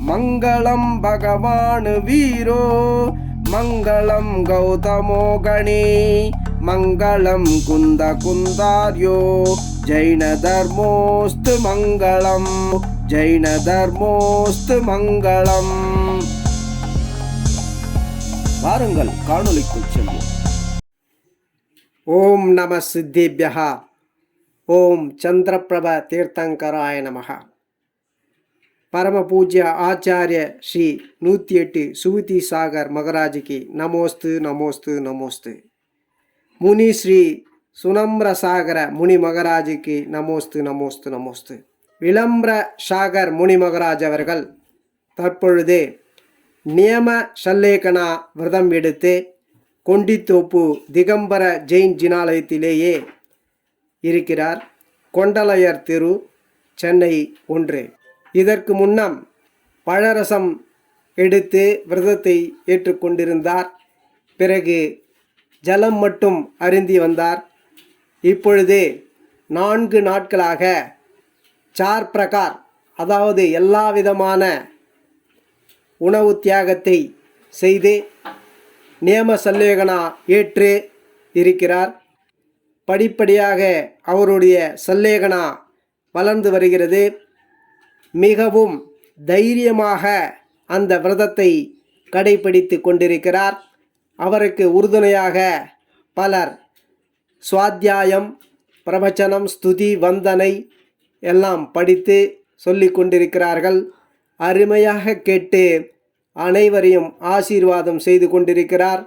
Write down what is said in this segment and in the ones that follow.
मंगलम भगवान वीरो मंगलम गौतमो गणे मंगलम कुंद कुंदार्यो जैन धर्मोस्तु मंगलम जैन धर्मोस्तु मंगलम। வாருங்கள் காணொளிக்குள் செல்வோம். ஓம் நம சித்தேபியः. ஓம் சந்திரபிரப தீர்த்தங்கராய நமः. परम पूज्य आचार्य श्री 108 सुविति सागर महाराज की नमोस्तु नमोस्तु नमोस्तु। मुनि श्री सुनम्र सागर मुनि महाराज की नमोस्तु नमोस्तु नमोस्तु। विलम्र सागर मुनि महाराज அவர்கள் தற்பொழுது நியம சல்லேகனா விரதம் எடுத்து கொண்டித்தோப்பு திகம்பர ஜெயின் ஜினாலயத்திலேயே இருக்கிறார். கொண்டலையர் தெரு, சென்னை 1. இதற்கு முன்னம் பழரசம் எடுத்து விரதத்தை ஏற்றுக்கொண்டிருந்தார். பிறகு ஜலம் மட்டும் அருந்தி வந்தார். இப்பொழுது 4 நாட்களாக சார் பிரகார், அதாவது எல்லா விதமான உணவு தியாகத்தை செய்து நியம சல்லேகனா ஏற்று இருக்கிறார். படிப்படியாக அவருடைய சல்லேகனா வளர்ந்து வருகிறது. மிகவும் தைரியமாக அந்த விரதத்தை கடைபிடித்து கொண்டிருக்கிறார். அவருக்கு உறுதுணையாக பலர் சுவாத்தியாயம், பிரவச்சனம், ஸ்துதி, வந்தனை எல்லாம் படித்து சொல்லி கொண்டிருக்கிறார்கள். அருமையாக கேட்டு அனைவரையும் ஆசீர்வாதம் செய்து கொண்டிருக்கிறார்.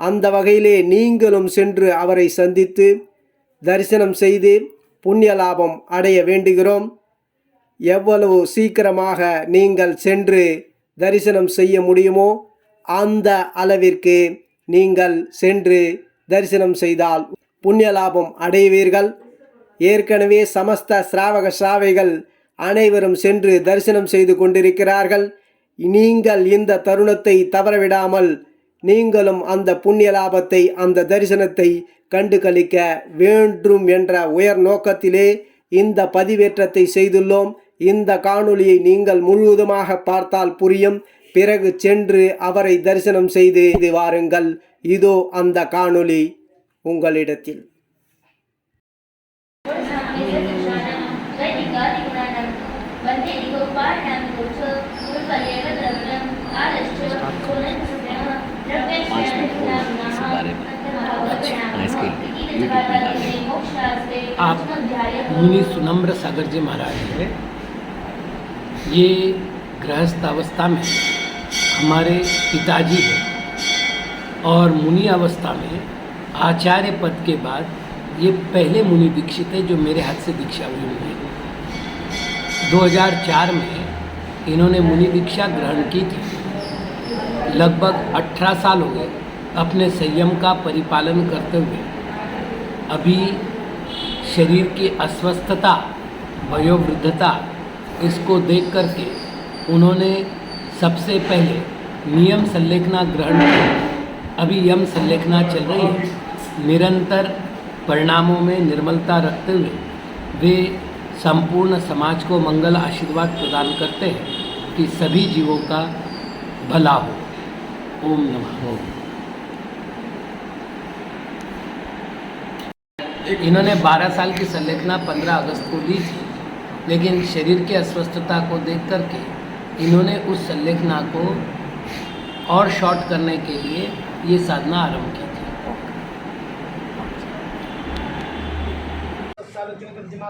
அந்த வகையிலே நீங்களும் சென்று அவரை சந்தித்து தரிசனம் செய்து புண்ணிய லாபம் அடைய வேண்டுகிறோம். எவ்வளவு சீக்கிரமாக நீங்கள் சென்று தரிசனம் செய்ய முடியுமோ அந்த அளவிற்கு நீங்கள் சென்று தரிசனம் செய்தால் புண்ணிய லாபம் அடைவீர்கள். ஏற்கனவே சமஸ்த ஸ்ராவக ஸ்ராவைகள் அனைவரும் சென்று தரிசனம் செய்து கொண்டிருக்கிறார்கள். நீங்கள் இந்த தருணத்தை தவறவிடாமல் நீங்களும் அந்த புண்ணிய லாபத்தை, அந்த தரிசனத்தை கண்டு களிக்க வேண்டும் என்ற உயர் நோக்கத்திலே இந்த பதிவேற்றத்தை செய்துள்ளோம். இந்த காணொளியை நீங்கள் முழுவதுமாக பார்த்தால் புரியும். பிறகு சென்று அவரை தரிசனம் செய்து வாருங்கள். இதோ அந்த காணொளி உங்களிடத்தில். आप मुनि सुनम्र सागर जी महाराज है। ये गृहस्थ अवस्था में हमारे पिताजी हैं और मुनि अवस्था में आचार्य पद के बाद ये पहले मुनि दीक्षित है जो मेरे हाथ से दीक्षा हुई है। 2004 में इन्होंने मुनि दीक्षा ग्रहण की थी। लगभग 18 साल हो गए अपने संयम का परिपालन करते हुए। अभी शरीर की अस्वस्थता, वयोवृद्धता, इसको देख करके उन्होंने सबसे पहले नियम संलेखना ग्रहण किया। अभी यम संलेखना चल रही है। निरंतर परिणामों में निर्मलता रखते हुए वे संपूर्ण समाज को मंगल आशीर्वाद प्रदान करते हैं कि सभी जीवों का भला हो। ओम नमः। इन्होंने 12 साल की संलेखना 15 अगस्त को ली थी, लेकिन शरीर की अस्वस्थता को देख करके इन्होंने उस संलेखना को और शॉर्ट करने के लिए ये साधना आरंभ की थी।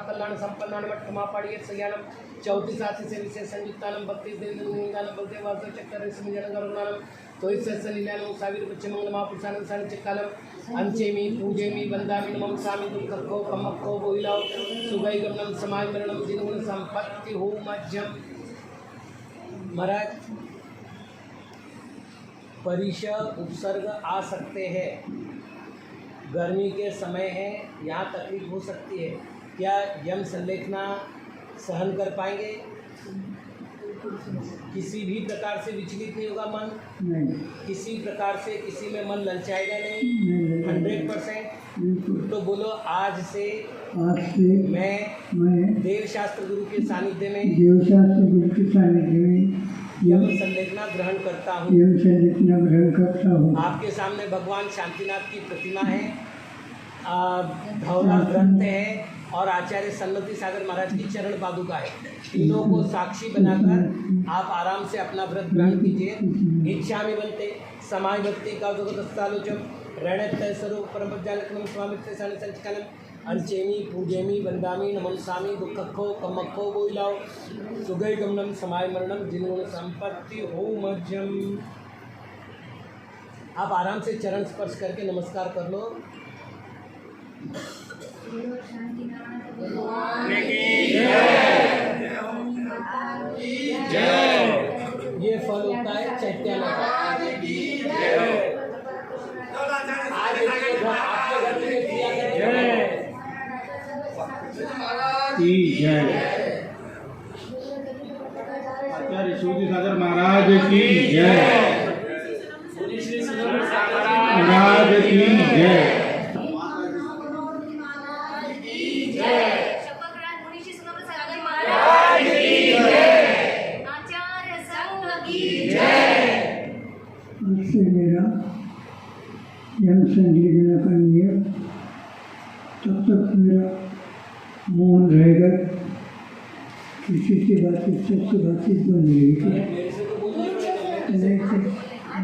कल्याण संपन्नान मठमापाड़ी सज्ञानम 34 साथी से विशेष संयुक्तानम 32 दिन निंगानम बलते वासव चक्कर समजन करुणानम तो इससे सलीलानम सावीर पश्चिमंग महापुरुषानंद सानि चक्कालम अंचेमी पूजेमी वंदामी नमः स्वामी दुःखको कमक्को बोइलाओ सुगई गमनम समाज मरणम जिनगुण संपत्ति हो मध्यम। महाराज परिचय उपसर्ग आ सकते हैं। गर्मी के समय है, यहाँ तकलीफ हो सकती है। क्या यम संलेखना सहन कर पाएंगे? किसी भी प्रकार से विचलित नहीं होगा मन? नहीं। किसी प्रकार से किसी में मन ललचाएगा नहीं? 100%। तो बोलो आज से मैं देव शास्त्र गुरु के सानिध्य में यम संलेखना ग्रहण करता हूँ। यम संलेखना ग्रहण करता हूँ। आपके सामने भगवान शांतिनाथ की प्रतिमा है, धौला ग्रंथ है और आचार्य सन्नति सागर महाराज की चरण पादुका है। तीनों को साक्षी बनाकर आप आराम से अपना व्रत ग्रहण कीजिए। इच्छा में बनते समाय भक्ति का जगतस्थालोचम रणत्य स्वरूप परमज्ञानकम स्वामित्व सन संचकनम अर्चेमी पूजेमी वंदामी नमनसामी दुखखो कमखो बोइलाओ सुगै गमनम समाय मरणम जिन्होंने संपत्ति हो मध्यम। आप आराम से चरण स्पर्श करके नमस्कार कर लो। ये फल होता है चैत्यायन का। आज आपके घर में किया गया की जय। आचार्य सूर्य सागर महाराज की जय। महाराज की जय। इससे मेरा यम संलेखना का नियम तब तक मेरा मौन रहेगा, किसी से बातचीत सबसे बातचीत बन रहेगी। आचार्य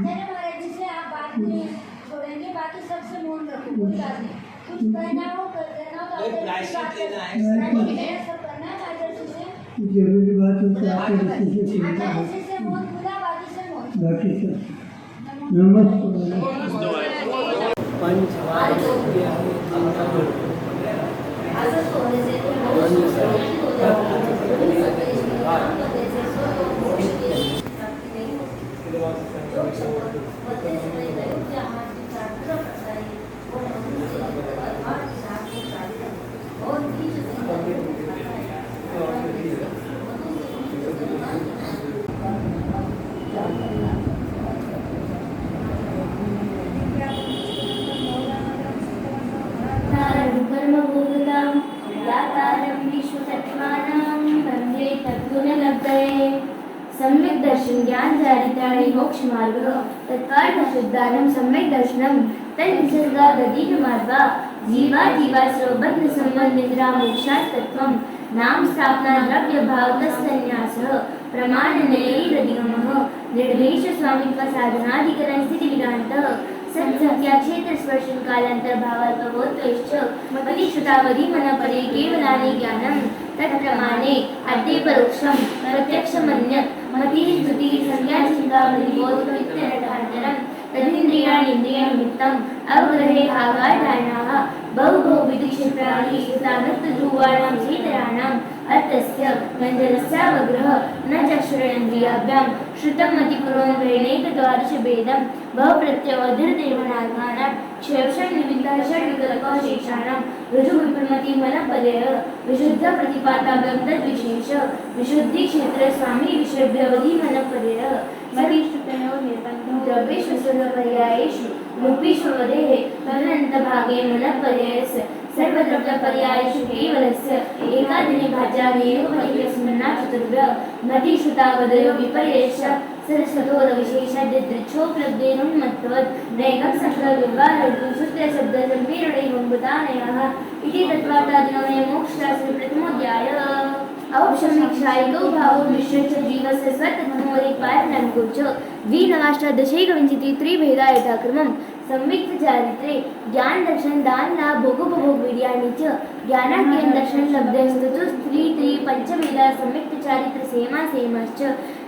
महाराज जी से आप बात में छोड़ेंगे, बाकी सबसे मौन रखो, कोई बात नहीं। कुछ करना हो कर देना हो तो सब करना है आचार्य से। जरूरी बात हो तो आचार्य से सुनना है, आचार्य से मौन खुला, बाकी से मौन। बाकी सब नमस्ते। सम्यक दर्शन ज्ञान चारित्राणि मोक्ष मार्ग तत्काल शुद्धानम सम्यक दर्शनम तन निसर्गा गति मार्गा जीवा जीवा सर्वबद्ध संबंध निद्रा मोक्षात् तत्वम नाम स्थापना द्रव्य भाव तत्सन्यासः प्रमाण नैरधिगमः निर्देश स्वामित्व साधनाधिकरण स्थिति विधानतः सत्संख्या क्षेत्र स्पर्शन कालांतर भावात्मबोधश्च मति श्रुतावधि मन परे केवलानि ज्ञानम तत्प्रमाणे अद्य परोक्षम प्रत्यक्षमन्यत् मति स्मृति संज्ञा चिन्तावधि बोध इत्यर्थान्तरं तदिन्द्रियाणि इन्द्रियनिमित्तम् अवग्रहे भावाधारणाः बहुविधक्षेत्राणि स्थानत्वध्रुवाणां क्षेत्राणाम् अर्थस्य व्यञ्जनस्यावग्रह न चक्षुरेन्द्रियाभ्यां श्रुतं मतिपूर्वकैणैकद्वादशभेदं बहुप्रत्यवधिर्देवनाथानां क्षेषण्निमित्तः षड्विकल्पशेषाणां ऋजुविप्रमतिमनपदयः विशुद्धप्रतिपाताभ्यं तद्विशेष विशुद्धिक्षेत्रस्वामी विषयभ्यवधिमनपदयः मतिश्रुतयो निर्बन्धो द्रव्येष्वपर्यायेषु रूपीष्ववदेः तदनन्तभागे मनपदयस्य सर्वद्रव्यपर्यायेषु केवलस्य एकादिने भाज्यामेव परिस्मरणां चतुर्भ्यः मतिश्रुतावदयो विपर्ययस्य सरस्वतोरविशेषाद्यदृच्छोपलब्धेनुन्मत्तवत् नैकं संकल्पव्यवहारं सूत्रशब्दसम्पीरणैर्बुधानयः इति तत्त्वार्थादिगमने प्रथमोऽध्यायः। औपशमिक्षायिकौ भावो मिश्रश्च जीवस्य स्वतत्त्वमोदिपायनङ्कुच द्विनवाष्टादशैकविंशति त्रिभेदा यथाक्रमं संविक्त चारित्रे ज्ञान दर्शन दान लाभ भोगोपभोग वीर्याणि च ज्ञानाज्ञान दर्शन लब्धस्तु स्त्री पंचभेदा संविक्त चारित्र सेमाश्च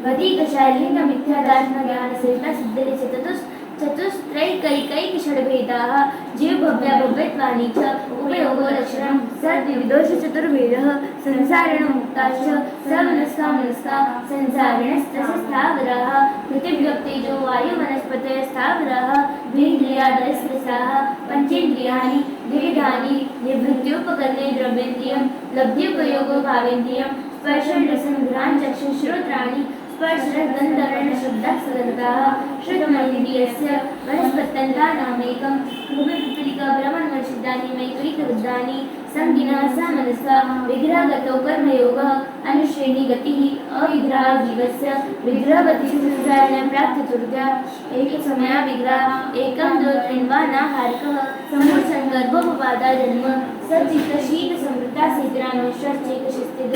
गतिकषायलिंग मिथ्यादात्म ज्ञान श्रेष्ठा सिद्धे चतुस्त्रैकैकैक षड्भेदाः जीव भव्याभव्यत्वानि च उपयोगो लक्षणं सद्विविधोश्च चतुर्भेदः संसारेण मुक्ताश्च समनस्का मनस्का संसारिणस्तस्य स्थावराः पृथिव्यक्तेजो वायुवनस्पतयः स्थावराः द्वेन्द्रियादयस्रसाः पंचेन्द्रियाणि द्विविधानि निवृत्त्युपकरणे द्रव्येन्द्रियं लब्ध्युपयोगो भावेन्द्रियं स्पर्शं रसं घ्राण चक्षुश्रोत्राणि स्पर्शरसगन्धवर्णशब्दाः श्रुतमनिन्द्रियस्य वनस्पत्यन्तानामेकं भूमिपुत्रिका ब्रह्मणवर्षितानि मैत्रिकवृद्धानि संगिनः समनसा विग्रहगतो कर्मयोगः अनुश्रेणी गतिः अविग्रह जीवस्य विग्रहवती संसारेण प्राप्तचतुर्थ्या एकसमया विग्रह एकं द्वौ त्रीण्वा नाहारकः समुत्सङ्गर्भोपपादा जन्म सचित्तशीत समृद्धा सिद्रानुश्चैकशिस्ते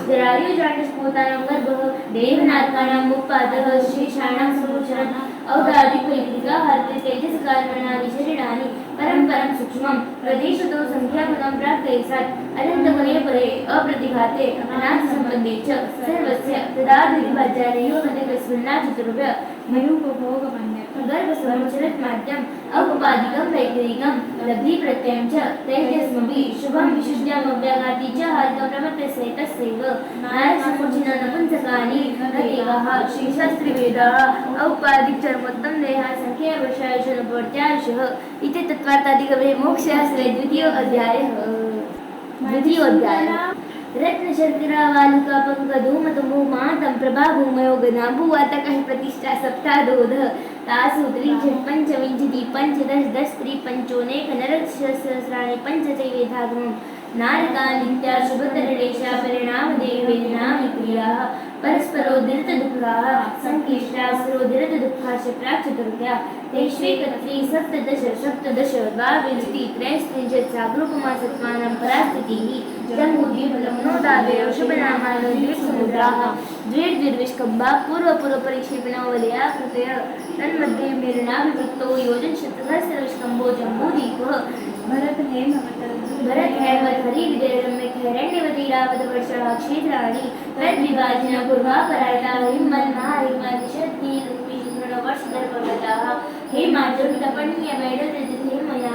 जरायुजाटस्फोटानां गर्भः देवनाथानाम् उपादः शेषाणां समुच्चरन् अवगाधिकैक्रिका हरते तेजस्कार्मणानि शरीराणि परं सूक्ष्मं प्रदेशतो संख्यापदं प्राप्तैसात् अनन्तगणे परे अप्रतिघाते अनादिसम्बन्धे च सर्वस्य तदादिविभाज्यानयोः कस्मिन्ना चतुर्भ्य गर्भसमुच्चरत्माद्यम् औपपादिकं वैक्रिकं लब्धिप्रत्ययं च तैजस्मभि शुभं विशुद्ध्याम् अव्याघाति च हार्कप्रमत्तस्यैतस्यैव नारसमुच्चिनपुंसकानि नदेवाः श्रीशास्त्रिवेदाः औपादिकचर्मोत्तम देहाः संख्यावर्षायुषनप्रत्यायुषः इति तत्त्वार्थादिकवे मोक्षशास्त्रे द्वितीयोऽध्यायः रत्नशर्करावालुका पंकधूमतमो मातं प्रभाभूमयो गणाभुवातकः प्रतिष्ठा सप्तादोधः तासु त्रिंशत् पञ्चविंशतिः पञ्चदश दश त्रिपञ्चोनेक नरसहस्राणि पञ्च चैवेधागमं नारकानित्या शुभतरणेशा परिणामदेवेना विक्रियाः परस्परोदिरतदुःखाः सङ्क्लिष्टासुरोदिरतदुःखाश्च प्राक्चतुर्थ्या तेष्वेकत्री सप्तदश द्वाविंशतिः त्रयस्त्रिंशत् सागरोपमासत्वानां परास्थितिः जम्बूद्वीपलग्नोदादयो शुभनामानो द्विसमुद्राः द्विर्द्विर्विष्कम्भा पूर्वपरिक्षेपणवलया कृतय तन्मध्ये मेलनाभिवृत्तो योजनशतसहस्रविष्कम्भो जम्बूद्वीपः भरत हरिविजयरम्यखैरण्यवतीरावतवर्षः क्षेत्राणि तद्विभाजन पूर्वापरायता हिमन्माहिमादिशक्तिर्वर्षधर्मगताः हेमाचलतपण्यवैडलतिथिमया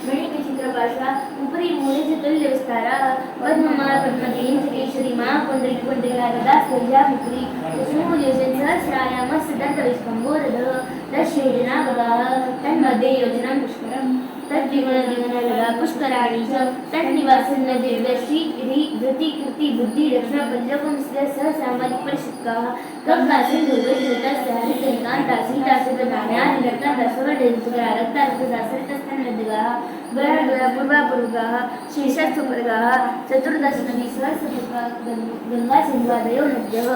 मणिकचित्रपाशा उपरि मूलचतुल्यविस्ताराः पद्ममालपद्मकेशरी महापुण्डरीपुण्डरीरागदास्तैजामुखरी कुसुमोद्योजनसहस्रायामस्तदन्तविष्कम्भोरधः दशयोजनावगाः तन्मध्ये योजनं पुष्करम् तद्विगुणद्विगुणलगा पुष्कराणि च तन्निवासन्नदिव्यश्री धृति कृति बुद्धि रक्षण पञ्चकं सहस्रामदिपरिषत्काः कब्दासिन्धुर्वैरतास्यारितनिकान्तासीतासितनान्यानिरक्तादशवरजन्तुकरारक्तारक्तदासरितस्तन्नद्गाः पूर्वापूर्वगाः शेषस्थुपर्गाः चतुर्दशनदीसहस्रपुर्गा गङ्गासिन्धुवादयो नद्यः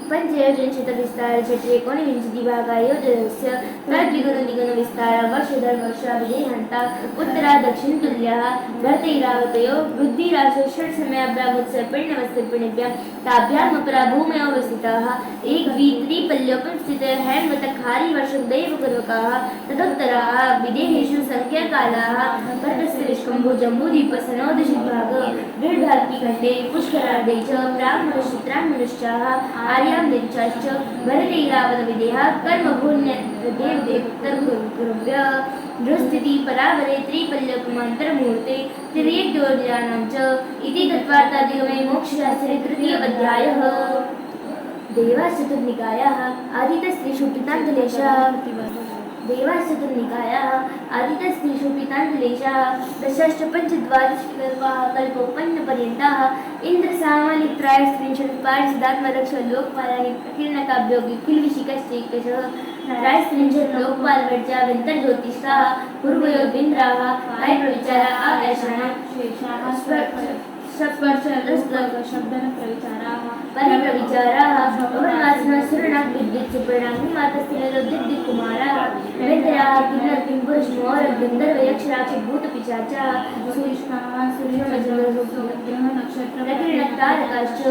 पञ्चयोजनशतविस्तारचट्रे एकोनविंशतिभागायोजनस्य तद्विगुणद्विगुणविस्तार वर्षधर्मवर्षाभिधेयन्ता उत्तरा दक्षिणतुल्याः भरतैरावतयो बुद्धिराशो षट्समयाभ्यामुत्सर्पिण्यवस्तिर्पिणिभ्यां ताभ्यामपरा भूमयो वस्थिताः एकद्वित्रिपल्योपस्थितः हैन्वतखारीवर्षदैवकुर्वकाः तदुत्तराः विदेहेषु सङ्ख्याकालाः भरतस्य विष्कम्भो जम्बूद्वीपसनोदशिभाग बृहद्भारतीखण्डे पुष्करार्धे च ब्राह्मणश्चित्राह्मणश्चाः आर्यां दिक्षाश्च भरतैरावतविदेहा कर्मभून्यदेवदेवोत्तरगुरुभ्य दृष्टिति परावरे त्रिपल्यकुमान्तरमूर्ते तिर्यज्ञोर्जानां च इति तत्त्वार्थादिगमे मोक्षशास्त्रे तृतीयोऽध्यायः देवाश्चतुर्निकायाः आदितस्त्रिषु पितान्तलेशाः आदितस्त्रिषु पितान्तलेशाः दशश्च पञ्चद्वादशकल्पाः कल्पोपन्नपर्यन्ताः इन्द्रसामान्यत्रायस्त्रिंशत् पारिषदात्मरक्षलोकपालानि प्रकीर्णकाभ्यो किल्बिषिकश्चैकशः त्रयस्त्रिंशत् लोकपालवर्जाव्यन्तर्ज्योतिष्काः पूर्वयोद्विन्द्राः आयप्रविचारा आदर्शानां शेषाः शब्दनप्रविचाराः परिप्रविचाराः अवन्वासनः सुरणां विद्युत् सुपर्णां हिमातस्तिललोद्युद्कुमाराः वेदराः किन्नतिं पुरुषमोरगन्धर्वयक्षराक्षभूतपिशाचाः सूक्ष्माः सूर्यमजलग्रहनक्षत्रप्रकीर्णतारकाश्च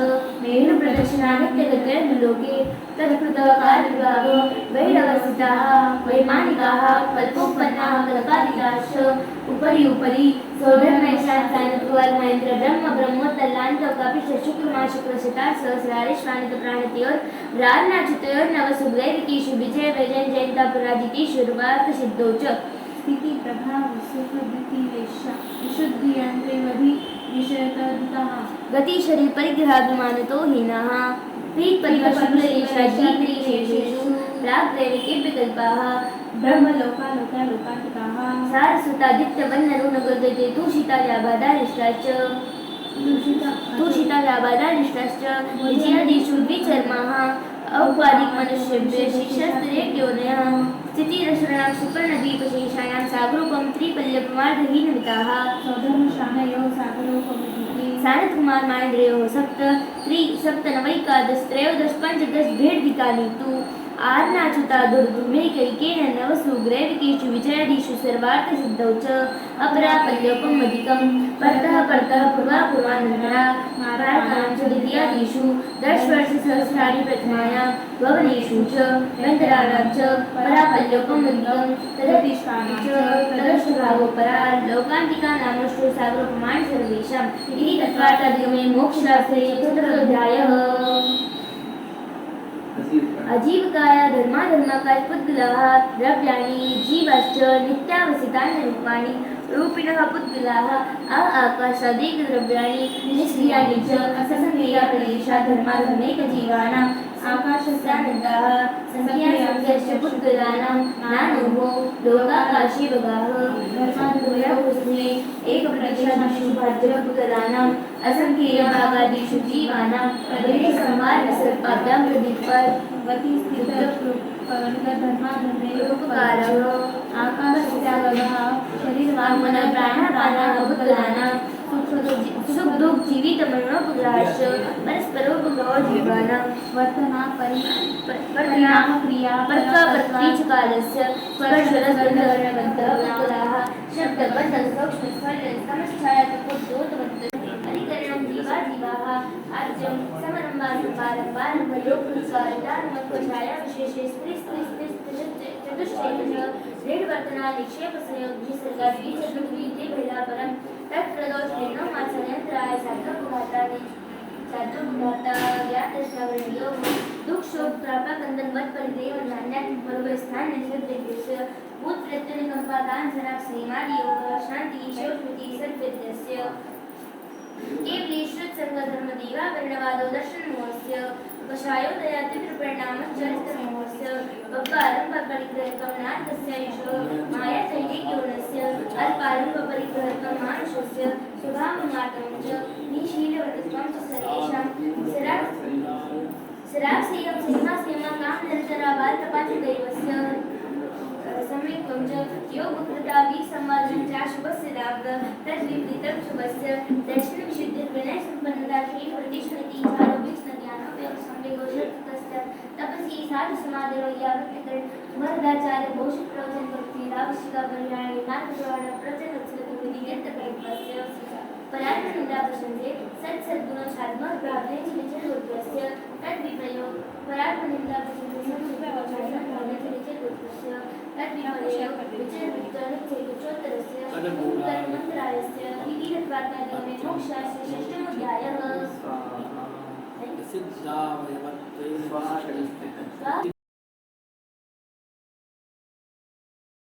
मेरुप्रदर्शना नित्यगतिर्लोके तत्कृतः कालविभागो वैरवस्थिताः वैमानिकाः कल्पोत्पन्नाः कल्पादिताश्च उपरि सौधर्मैशान्तानुत्वाल्महेन्द्र ब्रह्मोत्तल्लान्तोकापि शुक्रमाशुक्रशतासहस्रारिष्वानितप्राणतयोर्रान्नाच्युतयोर्नवसुदैविकीषु विजयवैजयन्तपुराजितेषु रुवार्थसिद्धौ च स्थितिप्रभावसुखवृत्तिवेश्या विशुद्धियन्त्रेवधिविषयतदिताः गतिशरी परिग्रहाभिमानतो हीनाः प्रीतपरिकशुक्लरेषाजीत्रिशेषेषु प्राग्दैविकेऽप्यकल्पाः ब्रह्मलोकालोकालोकान्तिकाः सारस्वतादित्यवन्नरुणगदते तूषिताव्याबाधानिष्ठाश्च विजयादिषु द्विचर्माः औपाधिकमनुष्येभ्यः शिक्षास्त्रेक्योनयः चितिरशरणं सुपर्णद्वीपशेषाणां सागरोपं त्रिपल्लवमार्धहीनमिताः स्वधर्मशानयोः सागरोपमतिः सानत्कुमार माहेन्द्रयोः सप्तनवैकादश पञ्चदश भेड्विकानि तु आर्नाच्युता दुर्धुमे कैकेन नवसु ग्रैविकेषु विजयादिषु सर्वार्थसिद्धौ च अपरापल्यौपमधिकं परतः पूर्वानन्तरा माराणां च द्वितीयादिषु दशवर्षसहस्राणि प्रथमायां भवनेषु च अनन्तराणां च परापल्यौपमधिकं तदपिष्टानि च तदष्टभागोपरा लौकान्तिका नामष्टो सागरोपमाणि सर्वेषाम् इति तत्त्वार्थाधिगमे मोक्षशास्त्रे चतुर्थोऽध्यायः। अजीवकाय धर्माधर्माकाय पुद्गलाः द्रव्याणि जीवाश्च नित्यावसितानि रूपाणि रूपिणः पुद्गलाः आकाशादेकद्रव्याणि निष्क्रियाणि च असंख्येयप्रदेशात् धर्माधर्मैकजीवानाम् आकाशस्यानन्दाः संख्यासंख्यश्च पुद्गलानां नानोः लोकाकाशे भगाः धर्माधर्मयोस्मे एकप्रदेशादिषु भाज्यपुद्गलानाम् असंख्येयभागादिषु जीवानां प्रदेशसंहारसर्पाभ्यां प्रदीपः गतिस्थितधर्माधर्मयोपकारः आकाशस्यागमः शरीरवाङ्मनः प्राणापानः पुद्गलानां सुखदुःखजीवितमनोपग्रहाश्च परस्परोपग्रहो जीवानां परिणामक्रिया परत्वापत्ति च कालस्य स्पर्शरसगन्धवर्णबद्धः पुद्गलाः शब्दबद्धसौक्ष्मस्फलसमश्चायतपोद्योतवन्तः अधिकरणं जीवाः आर्जं समरम्बारम्बारम्बारभयोपचारितारमत्वछाया चतुष्टयः दृढवर्तना निक्षेपसंयोगनिसर्गाद्विचतुर्वीते भेदापरं तत्प्रदोषेणोमाचर्यन्तराय साधुघातानि साधुघाता ज्ञातश्रवणयोः दुःखशोकप्रापकन्दन्वत्परिदेव नान्यात्मरूपस्थाननिषद्वेद्यस्य भूतप्रत्यनुकम्पाकाञ्चनाक् श्रीमादियोगः शान्तिः शौश्रुतिः सद्वेद्यस्य केवलीश्वरसङ्गधर्मदेवावरणवादो दर्शनमोहस्य कषायोदया तीव्रपरिणामश्चरित्रमोहस्य बब्बारम्भपरिग्रहकं नारकस्यायुषो मायाचैलेक्योनस्य अल्पारम्भपरिग्रहकं मानुषस्य स्वभावमात्रं च निशीलवतत्वं च सर्वेषां सरासेयं सीमासेमा कामनिरतरा बालकपाचदैवस्य सम्यक्त्वं च योगकृता विसंवादनं चाशुभस्य लाभः तद्विपरीतं शुभस्य दर्शनविशुद्धिर्विनयसम्पन्नता श्रीप्रतिष्ठति चारोभिष्णज्ञानोपयोगसंवेगोषस्तस्य तपसी साधुसमाधिरो यावत्करण वरदाचार्यभूषितप्रवचनभक्तिरावश्यका परिहारि मार्गप्रवाह प्रवचनोत्सवविधिगन्तप्रतिपस्य परात्मनिन्दाप्रशंसे सत्सद्गुणोच्छात्मः प्राप्ते च निचलोद्भस्य तद्विप्रयोग परात्मनिन्दाप्रशंसे सत्सद्गुणोच्छात्मः तद्विपर्ययो विचरविचरणचेतोत्तरस्य कर्मन्तरायस्य इति तत्त्वार्थादिगमे मोक्षशास्त्रे षष्ठमोऽध्यायः। सिद्धावयवत्ते